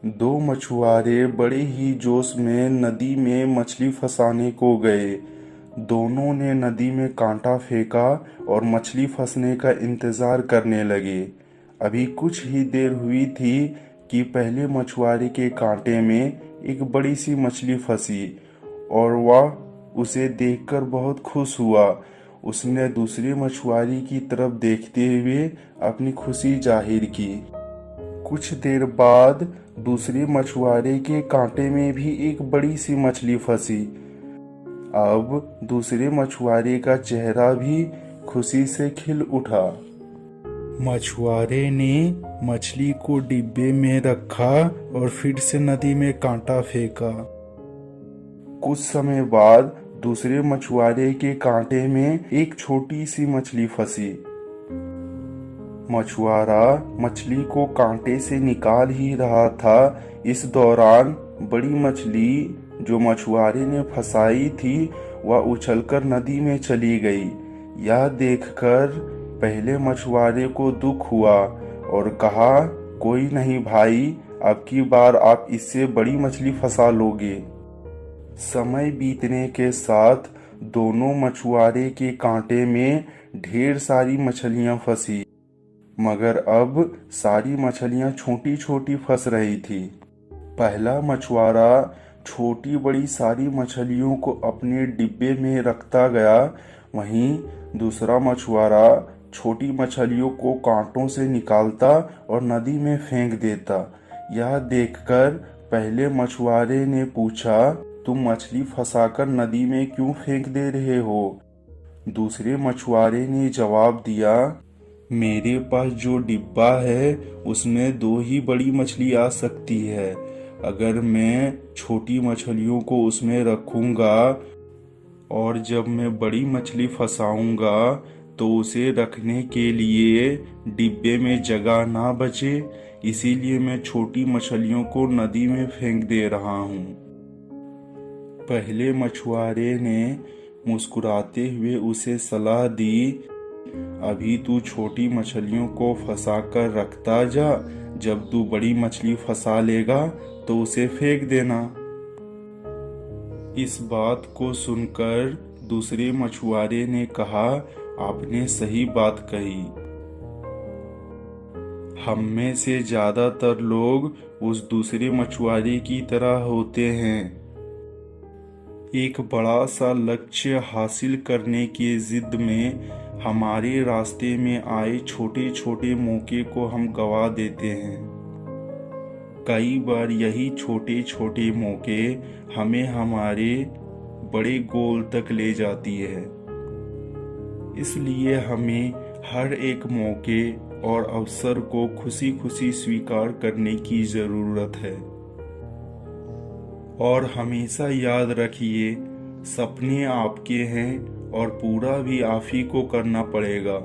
दो मछुआरे बड़े ही जोश में नदी में मछली फंसाने को गए। दोनों ने नदी में कांटा फेंका और मछली फंसने का इंतजार करने लगे। अभी कुछ ही देर हुई थी कि पहले मछुआरे के कांटे में एक बड़ी सी मछली फंसी और वह उसे देखकर बहुत खुश हुआ। उसने दूसरे मछुआरे की तरफ देखते हुए अपनी खुशी जाहिर की। कुछ देर बाद दूसरे मछुआरे के कांटे में भी एक बड़ी सी मछली फंसी। अब दूसरे मछुआरे का चेहरा भी खुशी से खिल उठा। मछुआरे ने मछली को डिब्बे में रखा और फिर से नदी में कांटा फेंका। कुछ समय बाद दूसरे मछुआरे के कांटे में एक छोटी सी मछली फंसी। मछुआरा मछली को कांटे से निकाल ही रहा था। इस दौरान बड़ी मछली जो मछुआरे ने फंसाई थी वह उछलकर नदी में चली गई। यह देखकर पहले मछुआरे को दुख हुआ और कहा, कोई नहीं भाई, अब की बार आप इससे बड़ी मछली फंसा लोगे। समय बीतने के साथ दोनों मछुआरे के कांटे में ढेर सारी मछलियां फंसी, मगर अब सारी मछलियां छोटी छोटी फंस रही थी। पहला मछुआरा छोटी बड़ी सारी मछलियों को अपने डिब्बे में रखता गया, वहीं दूसरा मछुआरा छोटी मछलियों को कांटों से निकालता और नदी में फेंक देता। यह देखकर पहले मछुआरे ने पूछा, तुम मछली फंसाकर नदी में क्यों फेंक दे रहे हो? दूसरे मछुआरे ने जवाब दिया, मेरे पास जो डिब्बा है उसमें दो ही बड़ी मछली आ सकती है। अगर मैं छोटी मछलियों को उसमें रखूंगा और जब मैं बड़ी मछली फंसाऊंगा तो उसे रखने के लिए डिब्बे में जगह ना बचे, इसीलिए मैं छोटी मछलियों को नदी में फेंक दे रहा हूँ। पहले मछुआरे ने मुस्कुराते हुए उसे सलाह दी, अभी तू छोटी मछलियों को फंसा कर रखता जा, जब तू बड़ी मछली फंसा लेगा तो उसे फेंक देना। इस बात को सुनकर दूसरे मछुआरे ने कहा, आपने सही बात कही। हम में से ज्यादातर लोग उस दूसरे मछुआरे की तरह होते हैं। एक बड़ा सा लक्ष्य हासिल करने की जिद में हमारे रास्ते में आए छोटे छोटे मौके को हम गवा देते हैं। कई बार यही छोटे छोटे मौके हमें हमारे बड़े गोल तक ले जाती है। इसलिए हमें हर एक मौके और अवसर को खुशी खुशी स्वीकार करने की जरूरत है। और हमेशा याद रखिए, सपने आपके हैं और पूरा भी आप ही को करना पड़ेगा।